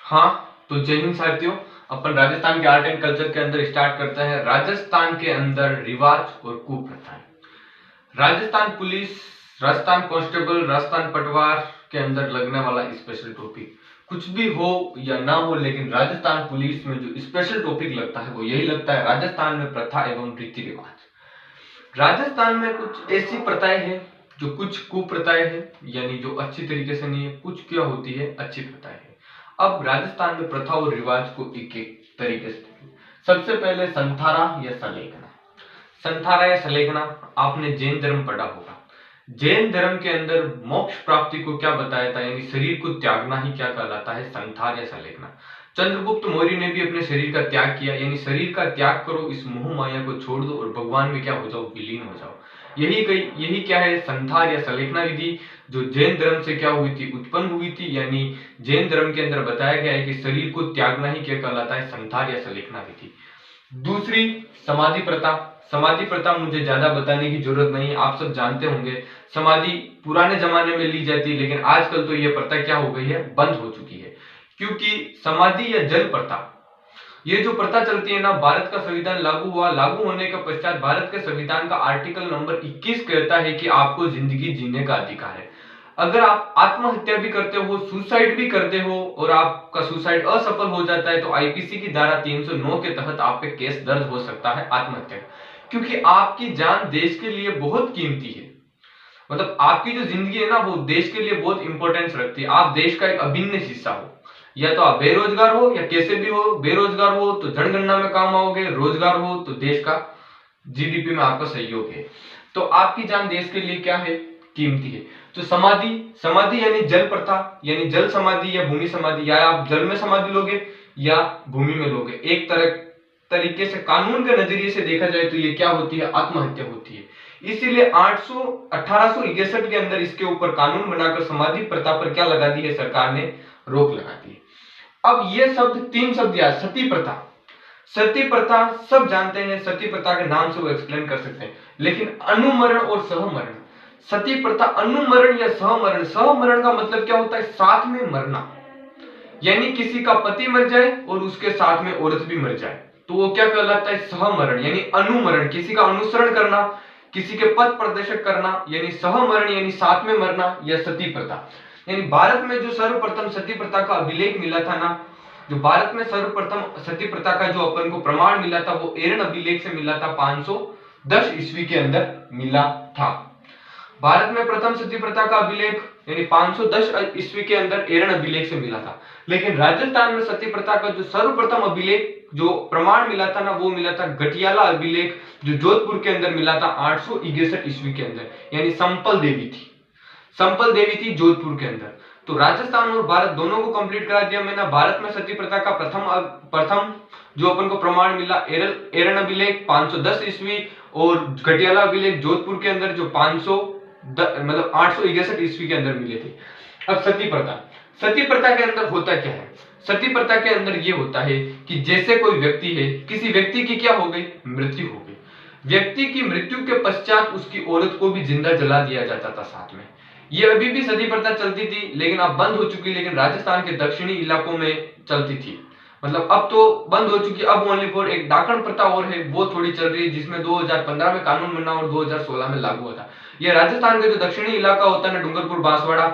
हाँ, तो जय हिंद साथियों। अपन राजस्थान के आर्ट एंड कल्चर के अंदर स्टार्ट करते हैं। राजस्थान के अंदर रिवाज और कुप्रथाएं। राजस्थान पुलिस, राजस्थान कांस्टेबल, राजस्थान पटवार के अंदर लगने वाला स्पेशल टॉपिक, कुछ भी हो या ना हो, लेकिन राजस्थान पुलिस में जो स्पेशल टॉपिक लगता है वो यही लगता है, राजस्थान में प्रथा एवं रीति रिवाज। राजस्थान में कुछ ऐसी प्रथाएं हैं जो कुछ कुप्रथाएं हैं, यानी जो अच्छी तरीके से नहीं है, कुछ क्या होती है अच्छी प्रथाएं हैं। अब राजस्थान में प्रथा और रिवाज को एक एक तरीके से देखें। सबसे पहले संथारा या सलेखना। संथारा या सलेखना, आपने जैन धर्म पढ़ा होगा। जैन धर्म के अंदर मोक्ष प्राप्ति को क्या बताया था, यानी शरीर को त्यागना ही क्या कहलाता है, संथार या सलेखना। चंद्रगुप्त मौर्य ने भी अपने शरीर का त्याग किया, यानी शरीर का त्याग करो, इस मोह माया को छोड़ दो और भगवान में क्या हो जाओ, विलीन हो जाओ। यही क्या है, संथार या सलेखना विधि, जो जैन धर्म से क्या हुई थी, उत्पन्न हुई थी। यानी जैन धर्म के अंदर बताया गया है कि शरीर को त्यागना ही क्या कहलाता है, संथार या सलेखना विधि। दूसरी, समाधि प्रथा। समाधि प्रथा मुझे ज्यादा बताने की जरूरत नहीं है, आप सब जानते होंगे। समाधि पुराने जमाने में ली जाती है, लेकिन आजकल तो यह प्रथा क्या हो गई है, बंद हो चुकी है। क्योंकि समाधि या जल प्रथा, ये जो प्रथा चलती है ना, भारत का संविधान लागू हुआ, लागू होने के पश्चात भारत के संविधान का आर्टिकल नंबर 21 कहता है कि आपको जिंदगी जीने का अधिकार है। अगर आप आत्महत्या भी करते हो, सुसाइड भी करते हो और आपका सुसाइड असफल हो जाता है, तो आईपीसी की धारा 309 के तहत आप पे केस दर्ज हो सकता है आत्महत्या का। क्योंकि आपकी जान देश के लिए बहुत कीमती है। मतलब आपकी जो जिंदगी है ना, वो देश के लिए बहुत इंपॉर्टेंस रखती है। आप देश का एक अभिन्न हिस्सा हो। या तो आप बेरोजगार हो या कैसे भी हो, बेरोजगार हो तो जनगणना में काम आओगे, रोजगार हो तो देश का जीडीपी में आपका सहयोग है। तो आपकी जान देश के लिए क्या है, कीमती है। तो समाधि, समाधि यानी जल प्रथा, यानी जल समाधि या भूमि समाधि, या आप जल में समाधि लोगे या भूमि में लोगे। एक तरीके से कानून के नजरिए से देखा जाए तो ये क्या होती है, आत्महत्या होती है। इसीलिए 1861 के अंदर इसके ऊपर कानून बनाकर समाधि प्रथा पर क्या लगा दी है, सरकार ने रोक लगा दी है। अब ये शब्द, तीन शब्द याद, सती प्रथा। सती प्रथा सब जानते हैं, सती प्रथा के नाम से वो एक्सप्लेन कर सकते हैं। लेकिन अनुमरण और सहमरण, सती प्रथा अनुमरण या सहमरण, सहमरण का मतलब क्या होता है, साथ में मरना। यानी किसी का पति मर जाए और उसके साथ में औरत भी मर जाए, तो वो क्या कहलाता है, सहमरण। यानी अनुमरण, किसी का अनुसरण करना, किसी के पथ प्रदर्शक करना, यानी सहमरण यानी साथ में मरना, या सती प्रथा। यानी भारत में जो सर्वप्रथम सती प्रथा का अभिलेख मिला था ना, जो भारत में सर्वप्रथम सती प्रथा का जो अपन को प्रमाण मिला था, वो एरन अभिलेख से मिला था, 510 ईस्वी के अंदर मिला था। भारत में प्रथम सती प्रथा का अभिलेख यानी 510 ईस्वी के अंदर एरन अभिलेख से मिला था। लेकिन राजस्थान में सती प्रथा का जो सर्वप्रथम अभिलेख, जो प्रमाण मिला था ना, वो मिला था गटियाला अभिलेख, जो जोधपुर के अंदर मिला था 861 ईस्वी के अंदर। यानी संपल देवी थी, संपल देवी थी जोधपुर के अंदर। तो राजस्थान और भारत दोनों को कंप्लीट करा दिया मैंने। भारत में सती प्रथा का प्रथम जो अपन को प्रमाण मिला, एरन अभिलेख 510 ईस्वी, और गटियाला अभिलेख जोधपुर के अंदर जो 861 ईस्वी के अंदर मिले थे। अब सती प्रथा, सती प्रथा के अंदर होता क्या है, सती प्रथा के अंदर ये होता है कि जैसे कोई व्यक्ति है, किसी व्यक्ति की क्या हो गई, मृत्यु हो गई। व्यक्ति की मृत्यु के पश्चात उसकी औरत को भी जिंदा जला दिया जाता था साथ में। ये अभी भी सती प्रथा चलती थी, लेकिन अब बंद हो चुकी, लेकिन राजस्थान के दक्षिणी इलाकों में चलती थी। मतलब अब तो बंद हो चुकी। अब ओनली फॉर एक डाकण प्रथा और है, वो थोड़ी चल रही है, जिसमें 2015 में कानून बना और 2016 में लागू हुआ था। ये राजस्थान का जो दक्षिणी इलाका होता है ना, डूंगरपुर, बांसवाड़ा,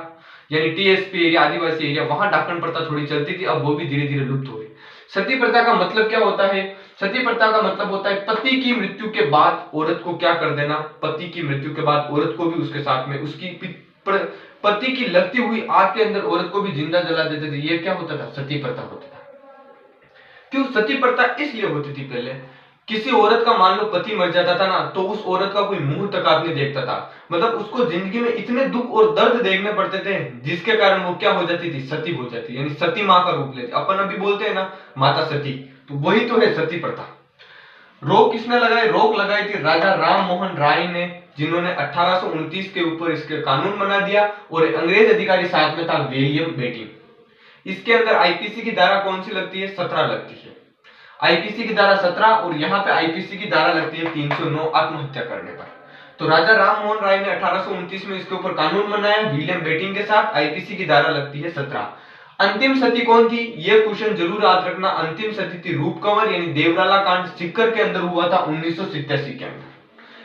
यानी टीएसपी एरिया, आदिवासी एरिया, वहां डाकण प्रथा थोड़ी चलती थी। अब वो भी धीरे धीरे लुप्त हो रही। सती प्रथा का मतलब क्या होता है, सती प्रथा का मतलब होता है पति की मृत्यु के बाद औरत को क्या कर देना, पति की मृत्यु के बाद औरत को भी उसके साथ में, उसकी पति की लगती हुई आग के अंदर औरत को भी जिंदा जला देते थे। ये क्या होता था, सती प्रथा होता था। क्यों सती प्रथा इसलिए होती थी, पहले किसी औरत का मान लो पति मर जाता था ना, तो उस औरत का कोई मुंह तक आदमी देखता था। मतलब उसको जिंदगी में इतने दुख और दर्द देखने पड़ते थे, जिसके कारण वो क्या हो जाती थी, सती हो जाती, यानी सती माँ का रूप लेती। अपन अभी बोलते हैं ना माता सती, तो वही तो है सती प्रथा। रोक किसने लगाई, रोक लगाई थी राजा राम मोहन राय ने, जिन्होंने 1829 के ऊपर इसके कानून बना दिया। और अंग्रेज अधिकारी साथ में था, विलियम बेटिंग। इसके अंदर आईपीसी की धारा कौन सी लगती है, 17 लगती है। आईपीसी की धारा 17, और यहाँ पे आईपीसी की धारा लगती है 309, आत्महत्या करने पर। तो राजा राम मोहन राय ने 1829 में इसके ऊपर कानून बनाया, विलियम बेटिंग के साथ। आईपीसी की धारा लगती है 17। अंतिम सती कौन थी, यह क्वेश्चन जरूर याद रखना। अंतिम सती थी रूप कंवर यानी देवराला कांड सीकर के अंदर हुआ था 1987 के अंदर।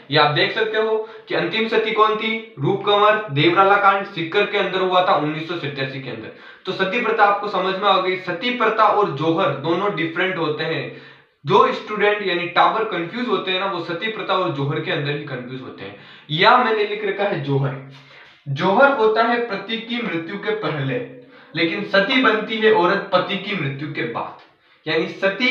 ये आप देख सकते हो कि अंतिम सती कौन थी, रूप कंवर, देवराला कांड सीकर के अंदर हुआ था 1987 के अंदर। तो सती प्रथा आपको समझ में आ गई। सती प्रथा और जौहर दोनों डिफरेंट होते हैं। जो स्टूडेंट यानी टावर कंफ्यूज होते हैं ना, वो सती प्रथा और जौहर के अंदर ही कंफ्यूज होते हैं। या मैंने लिख रखा है जौहर। जौहर होता है पति की मृत्यु के पहले, लेकिन सती बनती है औरत पति की मृत्यु के बाद। यानी सती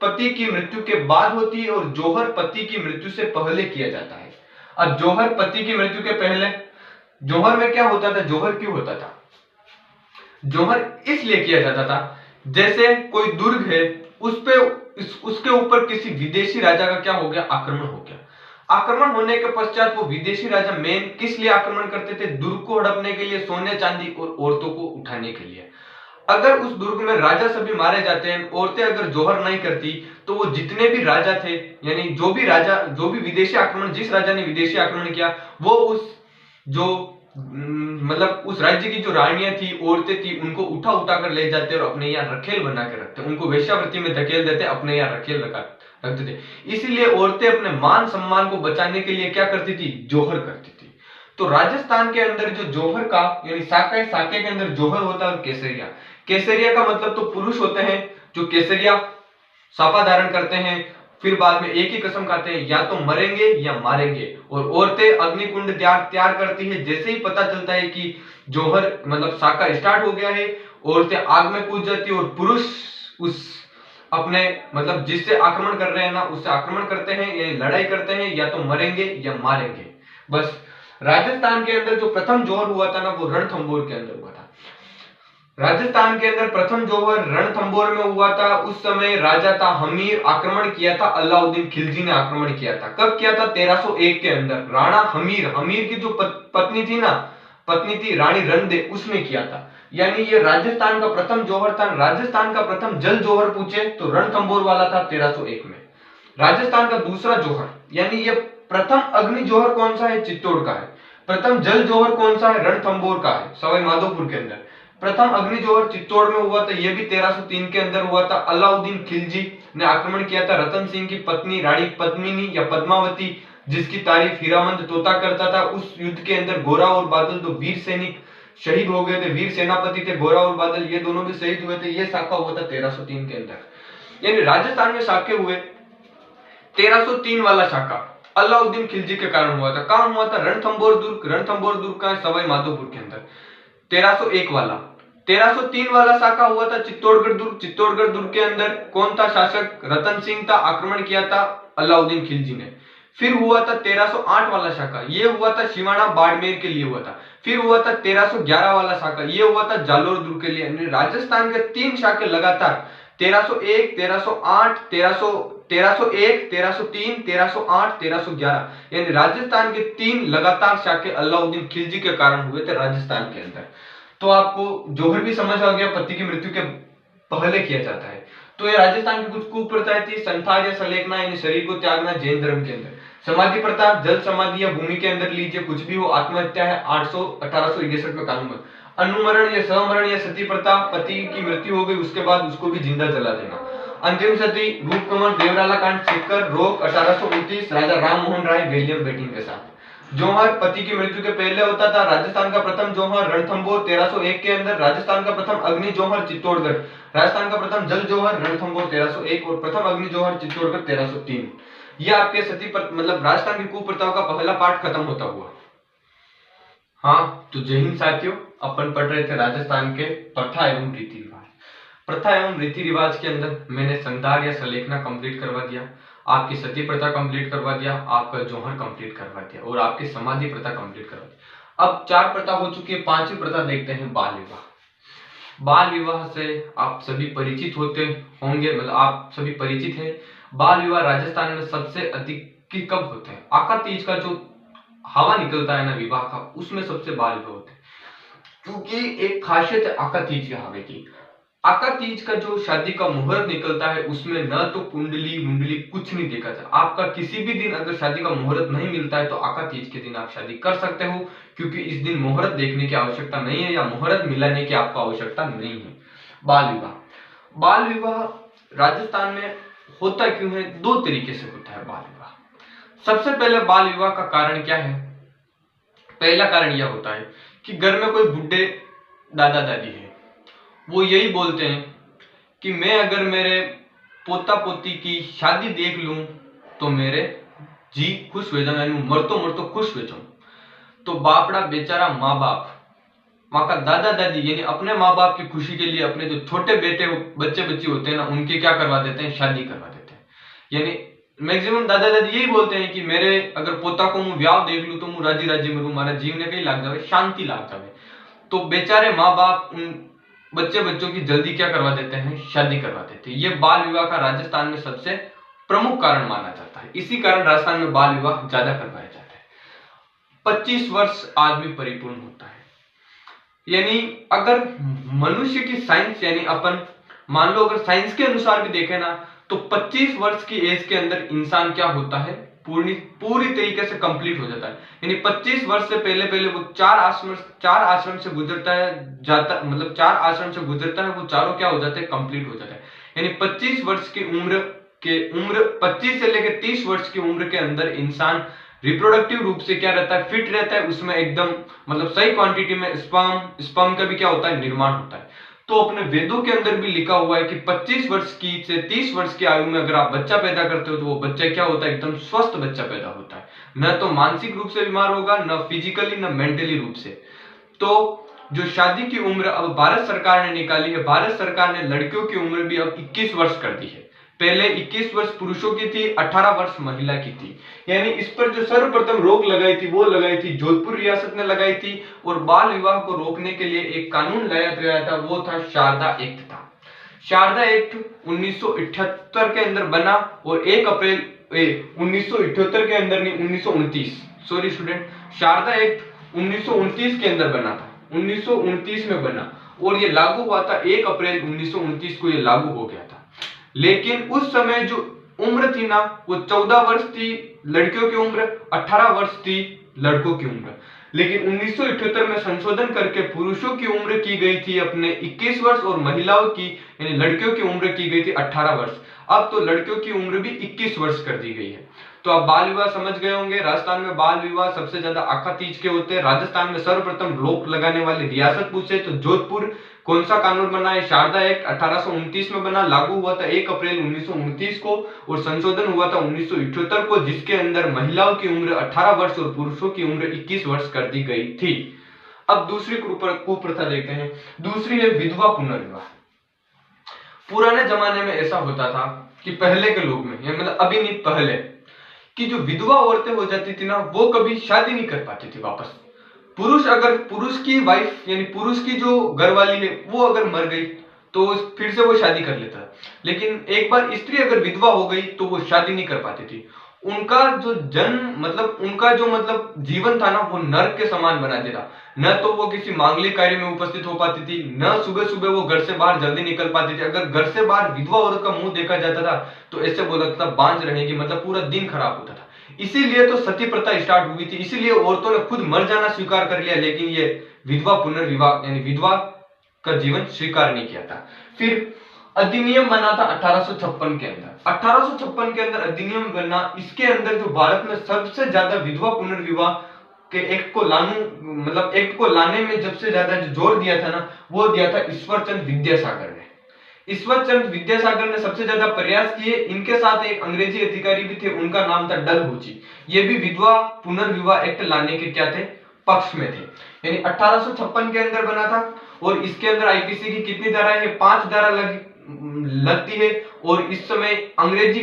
पति की मृत्यु के बाद होती है और जौहर पति की मृत्यु से पहले किया जाता है। अब जौहर पति की मृत्यु के पहले, जौहर में क्या होता था, जौहर क्यों होता था, जौहर इसलिए किया जाता था जैसे कोई दुर्ग है, उसके ऊपर किसी विदेशी राजा का क्या हो गया, आक्रमण हो गया। आक्रमण होने के पश्चात वो विदेशी राजा मेन किस लिए आक्रमण करते थे, दुर्ग को हड़पने के लिए, सोने चांदी और औरतों को उठाने के लिए। अगर उस दुर्ग में राजा सभी मारे जाते हैं, औरतें अगर जौहर नहीं करती, तो वो जितने भी राजा थे, यानी जो भी विदेशी आक्रमण, जिस राजा ने विदेशी आक्रमण किया, वो उस जो मतलब उस राज्य की जो रानियां थी, औरतें थी, उनको उठा उठा कर ले जाते और अपने यहाँ रखेल बना के रखते, उनको वेश्यावृत्ति में धकेल देते, अपने यहाँ रखेल रखते थे। इसीलिए औरतें अपने मान सम्मान को बचाने के लिए क्या करती थी, जौहर करती थी। तो राजस्थान के अंदर जो जौहर का यानी साके के अंदर जौहर होता है और केसरिया। केसरिया का मतलब तो पुरुष होते हैं जो केसरिया सापा धारण करते हैं, फिर बाद में एक ही कसम खाते हैं, या तो मरेंगे या मारेंगे। और औरतें अग्निकुंड तैयार करती है। जैसे ही पता चलता है कि जौहर मतलब साका स्टार्ट हो गया है, औरतें आग में कूद जाती है और पुरुष उस अपने मतलब जिससे आक्रमण कर रहे हैं ना, उससे आक्रमण करते हैं या लड़ाई करते हैं, या तो मरेंगे या मारेंगे। बस राजस्थान के अंदर जो प्रथम जौहर हुआ था ना, वो रणथंभौर के अंदर हुआ था। राजस्थान के अंदर प्रथम जौहर रणथंभौर में हुआ था। उस समय राजा था हमीर, आक्रमण किया था अलाउद्दीन खिलजी ने आक्रमण किया था। कब किया था, 1301 के अंदर। राणा हमीर की जो पत्नी थी ना, पत्नी थी रानी रंदे, उसने किया था। यानी ये राजस्थान का प्रथम जौहर था। राजस्थान का प्रथम जल जौहर पूछे तो रणथंभौर वाला था 1301 में। राजस्थान का दूसरा जौहर यानी ये प्रथम अग्नि जौहर कौन सा है, चित्तौड़ का है। प्रथम जल जौहर कौन सा है, रणथंभौर का है, सवाई माधोपुर के अंदर। प्रथम अग्नि जौहर चित्तौड़ में हुआ था, यह भी 1303 के अंदर हुआ था। अलाउद्दीन खिलजी ने आक्रमण किया था रतन सिंह की पत्नी रानी पद्मिनी या पद्मावती, जिसकी तारीफ हीरामंद तोता करता था। उस युद्ध के अंदर गोरा और बादल दो वीर सैनिक शहीद हो गए थे, वीर सेनापति थे गोरा और बादल, ये दोनों भी शहीद हुए थे। ये साका हुआ था 1303 के अंदर। यानी राजस्थान में साके हुए 1303 वाला साका अलाउद्दीन खिलजी के कारण हुआ था। कहां हुआ था, रणथंभौर दुर्ग। रणथंभौर दुर्ग का है सवाई माधोपुर के अंदर। 1301 वाला 1303 वाला साका हुआ था चित्तौड़गढ़ दुर्ग। चित्तौड़गढ़ दुर्ग के अंदर कौन था शासक, रतन सिंह था, आक्रमण किया था अलाउद्दीन खिलजी ने। फिर हुआ था 1308 वाला शाखा, ये हुआ था सिवाना बाड़मेर के लिए हुआ था। फिर हुआ था 1311 वाला शाखा, ये हुआ था जालोर दुर्ग के लिए। राजस्थान के 3 शाखे लगातार 1301, 1308, 1301, 1303, 1308, 1311, यानी राजस्थान के 3 लगातार शाखे अलाउद्दीन खिलजी के कारण हुए थे राजस्थान के अंदर। तो आपको जौहर भी समझ आ गया, पति की मृत्यु के पहले किया जाता है। तो ये राजस्थान की कुछ कुप्रथाएं थी। संथार या सलेखना यानी शरीर को त्यागना जैन धर्म के अंदर। समाधि प्रथा, जल समाधि या भूमि के अंदर लीजिए, कुछ भी हो, आत्महत्या है 1861 में कानून में। अनुमरण या सहमरण या सती प्रथा, पति की मृत्यु हो गई उसके बाद उसको भी जिंदा जला देना। अंतिम सती, रूप कंवर, देवराला कांड, सीकर, रोक 1829, राजा राम मोहन राय विलियम बेटिंग के साथ। जौहर पति की मृत्यु के पहले होता था। राजस्थान का प्रथम जौहर रणथंभौर 1301 के अंदर। राजस्थान का प्रथम अग्नि जौहर चित्तौड़गढ़। राजस्थान का प्रथम जल जौहर रणथंभौर 1301 और प्रथम अग्नि जौहर चित्तौड़गढ़ 1303। यह आपके सती मतलब राजस्थान की कुप्रथाओं का पहला पार्ट खत्म होता हुआ। हाँ, तो जय हिंद साथियों, अपन पढ़ रहे थे राजस्थान के प्रथा एवं रीति रिवाज। प्रथा एवं रीति रिवाज के अंदर मैंने संतार या सलेखना कंप्लीट करवा दिया, आपकी सती प्रथा कंप्लीट करवा दिया, आपका जौहर कंप्लीट करवा दिया और आपकी समाधि प्रथा कंप्लीट करवा दिया। अब 4 प्रथा हो चुकी है, 5वीं प्रथा देखते हैं, बाल विवाह। बाल विवाह से आप सभी परिचित होते होंगे, मतलब आप सभी परिचित हैं। बाल विवाह राजस्थान में सबसे अधिक कब होते हैं, आका तीज का जो हवा निकलता है ना विवाह का, उसमें सबसे बाल विवाह होते हैं। क्योंकि एक खासियत है आका तीज के हवे की, आका तीज का जो शादी का मुहूर्त निकलता है उसमें न तो कुंडली मुंडली कुछ नहीं देखा जाता। आपका किसी भी दिन अगर शादी का मुहूर्त नहीं मिलता है तो आका तीज के दिन आप शादी कर सकते हो, क्योंकि इस दिन मुहूर्त देखने की आवश्यकता नहीं है या मुहूर्त मिलाने की आपको आवश्यकता नहीं है। बाल विवाह, बाल विवाह राजस्थान में होता क्यों है? दो तरीके से होता है बाल विवाह। सबसे पहले बाल विवाह का कारण क्या है? पहला कारण यह होता है कि घर में कोई बुढ़े दादा दादी है, वो यही बोलते हैं कि मैं अगर मेरे पोता पोती की शादी देख लूं तो मेरे जी खुश हो जाए, मर तो खुश हो जाऊं। तो बापड़ा बेचारा माँ बाप, माँ का दादा दादी यानी अपने माँ बाप की खुशी के लिए अपने जो छोटे बेटे बच्चे बच्ची होते हैं ना, उनके क्या करवा देते हैं? शादी करवा देते हैं। यानी मैक्सिमम दादा दादी यही बोलते हैं कि मेरे अगर पोता को मैं ब्याह देख लूं तो मैं राजी राजी मरू, मारा जीवन कहीं लाग जावे, शांति लाग जावे। तो बेचारे माँ बाप उन बच्चे बच्चों की जल्दी क्या करवा देते हैं? शादी करवा देते हैं। ये बाल विवाह का राजस्थान में सबसे प्रमुख कारण माना जाता है। इसी कारण राजस्थान में बाल विवाह ज्यादा करवाया जाता है। 25 वर्ष आदमी परिपूर्ण होता है, यानी अगर मनुष्य की साइंस यानी अपन मान लो अगर साइंस के अनुसार भी देखें ना तो 25 वर्ष की एज के अंदर इंसान क्या होता है? पूरी तरीके से कंप्लीट हो जाता है। यानी 25 वर्ष से पहले पहले वो चार आश्रम से गुजरता है, जाता मतलब 4 आश्रम से गुजरता है, वो चारों क्या हो जाते हैं? कंप्लीट हो जाता है। यानी 25 वर्ष की उम्र 25 से लेकर 30 वर्ष की उम्र के अंदर इंसान रिप्रोडक्टिव रूप से क्या रहता है? फिट रहता है। उसमें एकदम मतलब सही क्वांटिटी में स्पर्म का भी क्या होता है? निर्माण होता है। तो अपने वेदों के अंदर भी लिखा हुआ है कि 25 वर्ष की से 30 वर्ष की आयु में अगर आप बच्चा पैदा करते हो तो वो बच्चा क्या होता है? एकदम स्वस्थ बच्चा पैदा होता है, न तो मानसिक रूप से बीमार होगा, न फिजिकली न मेंटली रूप से। तो जो शादी की उम्र अब भारत सरकार ने निकाली है, भारत सरकार ने लड़कियों की उम्र भी अब 21 वर्ष कर दी है। पहले 21 वर्ष पुरुषों की थी, 18 वर्ष महिला की थी। यानी इस पर जो सर्वप्रथम रोक लगाई थी वो लगाई थी जोधपुर रियासत ने लगाई थी। और बाल विवाह को रोकने के लिए एक कानून लाया गया था, वो था शारदा एक्ट था। शारदा एक्ट 1978 के अंदर बना और 1 अप्रैल 1978 के अंदर नहीं 1929 सॉरी स्टूडेंट, शारदा एक्ट 1929 के अंदर बना था, 1929 में बना और ये लागू हुआ था 1 अप्रैल 1929 को ये लागू हो गया था। लेकिन उस समय जो उम्र थी ना वो 14 वर्ष थी लड़कियों की उम्र, 18 वर्ष थी लड़कों की उम्र। लेकिन 1978 में संशोधन करके पुरुषों की उम्र की गई थी अपने 21 वर्ष और महिलाओं की यानी लड़कियों की उम्र की गई थी 18 वर्ष। अब तो लड़कियों की उम्र भी 21 वर्ष कर दी गई है। तो आप बाल विवाह समझ गए होंगे। राजस्थान में बाल विवाह सबसे ज्यादा आखा तीज के होते हैं। राजस्थान में सर्वप्रथम रोक लगाने वाली रियासत पूछे तो जोधपुर। कौन सा कानून बना है? शारदा एक्ट 1829 में बना, लागू हुआ था 1 अप्रैल 1929 को और संशोधन हुआ था 1978 को, जिसके अंदर महिलाओं की उम्र 18 वर्ष और पुरुषों की उम्र 21 वर्ष कर दी गई थी। अब दूसरी कुप्रथा देखते हैं। दूसरी है विधवा पुनर्विवाह। पुराने जमाने में ऐसा होता था कि पहले के लोग में मतलब अभी नहीं पहले कि जो विधवा औरतें हो जाती थी ना वो कभी शादी नहीं कर पाती थी वापस। पुरुष की वाइफ यानी पुरुष की जो घरवाली है वो अगर मर गई तो फिर से वो शादी कर लेता है। लेकिन एक बार स्त्री अगर विधवा हो गई तो वो शादी नहीं कर पाती थी। उनका जो जन्म उनका जो जीवन था ना वो नर्क के समान बना देता। न तो वो किसी मांगलिक कार्य में उपस्थित हो पाती थी, न सुबह सुबह वो घर से बाहर जल्दी निकल पाती थी। अगर घर से बाहर विधवा औरत का मुंह देखा जाता था तो ऐसे बोला था बांझ रहेगी, मतलब पूरा दिन खराब होता था। इसीलिए तो सती प्रथा स्टार्ट हुई थी, इसीलिए औरतों ने खुद मर जाना स्वीकार कर लिया, लेकिन ये विधवा पुनर्विवाह यानी विधवा का जीवन स्वीकार नहीं किया था। फिर अधिनियम बना था 1856 के अंदर। 1856 के अंदर अधिनियम बना, इसके अंदर जो भारत में सबसे ज्यादा विधवा पुनर्विवाह के एक्ट को लाने में सबसे ज्यादा जो जोर दिया था ना वो दिया था ईश्वरचंद विद्यासागर ने। ईश्वरचंद विद्यासागर ने सबसे ज्यादा प्रयास किए। इनके साथ एक अंग्रेजी अधिकारी भी थे, उनका नाम था डलहौजी। ये भी विधवा पुनर्विवाह एक्ट लाने के क्या थे? पक्ष में थे। यानी 1856 के अंदर बना था और इसके अंदर आईपीसी की कितनी धाराएं हैं? 5 धारा लगती है। और इस समय अंग्रेजी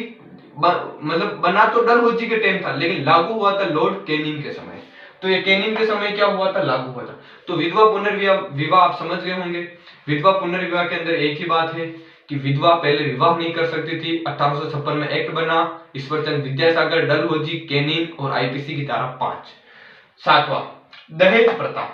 बना तो डलहौजी के टाइम था लेकिन लागू हुआ था लॉर्ड कैनिंग के समय। तो ये कैनिंग के समय क्या हुआ था? लागू हुआ था। तो विधवा पुनर्विवाह आप समझ गए होंगे। विधवा पुनर्विवाह के अंदर एक ही बात है कि विधवा पहले विवाह नहीं कर सकती थी। 1856 में एक्ट बना, ईश्वरचंद विद्यासागर, डलहौजी, कैनिंग और आईपीसी की धारा 5। 7वां दहेज प्रथा।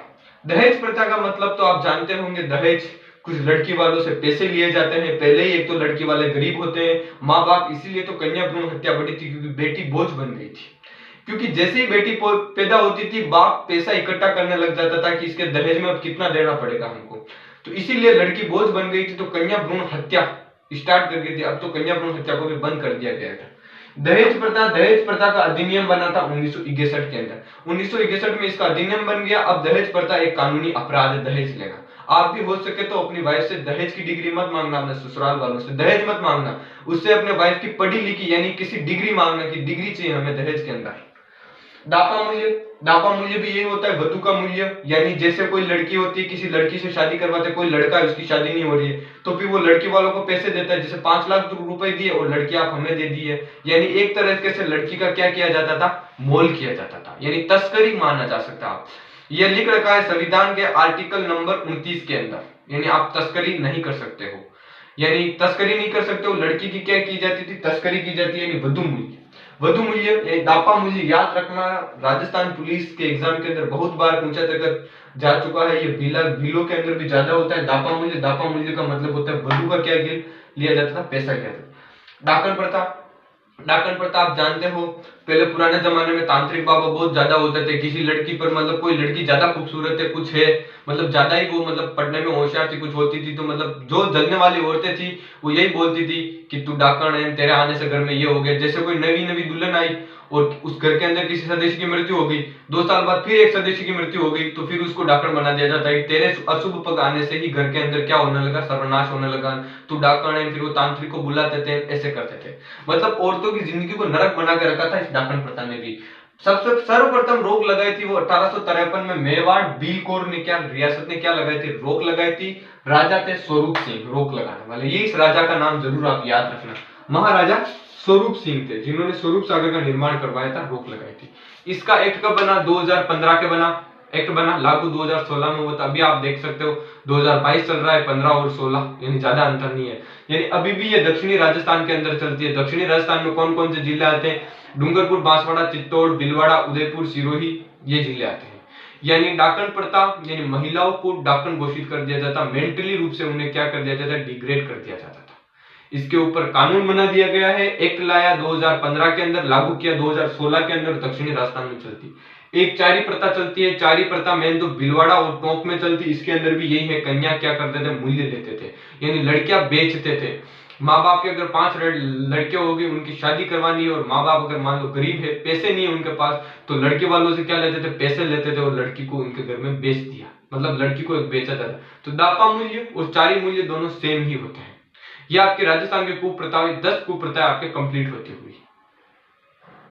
दहेज प्रथा का मतलब तो आप जानते होंगे, दहेज कुछ लड़की वालों से पैसे लिए जाते हैं। पहले ही एक तो लड़की वाले गरीब होते हैं, माँ बाप, इसीलिए तो कन्या भ्रूण हत्या बढ़ी थी क्योंकि बेटी बोझ बन गई थी। क्योंकि जैसे ही बेटी पैदा होती थी, बाप पैसा इकट्ठा करने लग जाता था कि इसके दहेज में अब कितना देना पड़ेगा हमको, तो इसीलिए लड़की बोझ बन गई थी, तो कन्या भ्रूण हत्या स्टार्ट कर दी थी। अब तो कन्या भ्रूण हत्या को भी बंद कर दिया गया था। दहेज प्रथा का अधिनियम बना था 1961 के अंदर। 1961 में इसका अधिनियम बन गया। अब दहेज प्रथा एक कानूनी अपराध है, दहेज लेना। आप भी हो सके तो अपनी वाइफ से दहेज की डिग्री मत मांगना, अपने ससुराल वालों से दहेज मत मांगना, उससे अपने वाइफ की पढ़ी लिखी यानी किसी डिग्री मांगना कि डिग्री चाहिए हमें दहेज के अंदर। दापा मूल्य भी यही होता है, वधू का मूल्य, यानी जैसे कोई लड़की होती है, किसी लड़की से शादी करवाते, कोई लड़का है उसकी शादी नहीं हो रही है, तो फिर वो लड़की वालों को पैसे देता है, जैसे 5 लाख रुपए दिए और लड़की आप हमें दे दी है। यानी एक तरह से लड़की का क्या किया जाता था, मोल किया जाता था, यानी तस्करी माना जा सकता है। यह लिख रखा है संविधान के आर्टिकल नंबर 29 के अंदर, यानी आप तस्करी नहीं कर सकते हो, यानी तस्करी नहीं कर सकते हो। लड़की की क्या की जाती थी, तस्करी की जाती है, यानी वधू मूल्य, दापा मूल्य याद रखना। राजस्थान पुलिस के एग्जाम के अंदर बहुत बार पूछा जा चुका है। ये बिलों के अंदर भी ज्यादा होता है दापा मूल्य का मतलब होता है वधू का क्या लिया जाता था, पैसा क्या था। डाकन प्रथा आप जानते हो, पहले पुराने जमाने में तांत्रिक बाबा बहुत ज्यादा होते थे। किसी लड़की पर मतलब कोई लड़की ज्यादा खूबसूरत है, कुछ है, मतलब ज्यादा ही वो मतलब पढ़ने में होशियार थी, कुछ होती थी, तो मतलब जो जलने वाली औरतें थी वो यही बोलती थी कि तू डाकण है, तेरे आने से घर में ये हो गया। जैसे कोई नवी दुल्हन आई और उस घर के अंदर किसी सदस्य की मृत्यु हो गई, 2 साल बाद फिर एक सदस्य की मृत्यु हो गई, तो फिर उसको डाकण बना दिया जाता है। तेरे अशुभ पग आने से ही घर के अंदर क्या होने लगा, सर्वनाश होने लगा, तू डाकण है। फिर वो तांत्रिक को बुलाते थे, ऐसे करते थे, मतलब औरतों की जिंदगी को नरक बना के रखा था इस डाकण प्रथा ने भी। सबसे सर्वप्रथम रोक लगाई थी वो 1853 में मेवाड़ बिलकोर ने रियासत ने क्या लगाई थी, रोक लगाई थी। राजा थे स्वरूप सिंह, रोक लगाने वाले। ये इस राजा का नाम जरूर आप याद रखना, महाराजा स्वरूप सिंह थे, जिन्होंने स्वरूप सागर का निर्माण करवाया था, रोक लगाई थी। इसका एक्ट कब बना, 2015 के बना एक्ट बना, लागू 2016 में हुआ था। अभी आप देख सकते हो 2022 चल रहा है, 15 और 16 यानी ज्यादा अंतर नहीं है। यानी अभी भी ये दक्षिणी राजस्थान के अंदर चलती है। दक्षिणी राजस्थान में कौन कौन से जिले आते हैं, डूंगरपुर, बांसवाड़ा, चित्तौड़, भीलवाड़ा, उदयपुर, सिरोही, ये जिले आते हैं। यानी डाकन प्रथा, यानी महिलाओं को डाकन घोषित कर दिया जाता, मेंटली रूप से उन्हें क्या कर दिया जाता, डिग्रेड कर दिया जाता था। इसके ऊपर कानून बना दिया गया है, एक्ट लाया 2015 के अंदर, लागू किया 2016 के अंदर। दक्षिणी राजस्थान में चलती एक चारी प्रथा चलती है। चारी प्रथा मेन तो भीलवाड़ा और टोंक में चलती, इसके अंदर भी यही है, कन्या क्या करते थे, मूल्य लेते थे, यानी लड़कियां बेचते थे। माँ बाप के अगर 5 लड़कियां होगी, उनकी शादी करवानी है, और माँ बाप अगर मान लो गरीब है, पैसे नहीं है उनके पास, तो लड़के वालों से क्या लेते थे, पैसे लेते थे और लड़की को उनके घर में बेच दिया, मतलब लड़की को बेचा जाता। तो दापा मूल्य और चारी मूल्य दोनों सेम ही होते हैं। ये आपके राजस्थान के कुप्रथा 10 कुप्रथा आपके कंप्लीट होती हुई।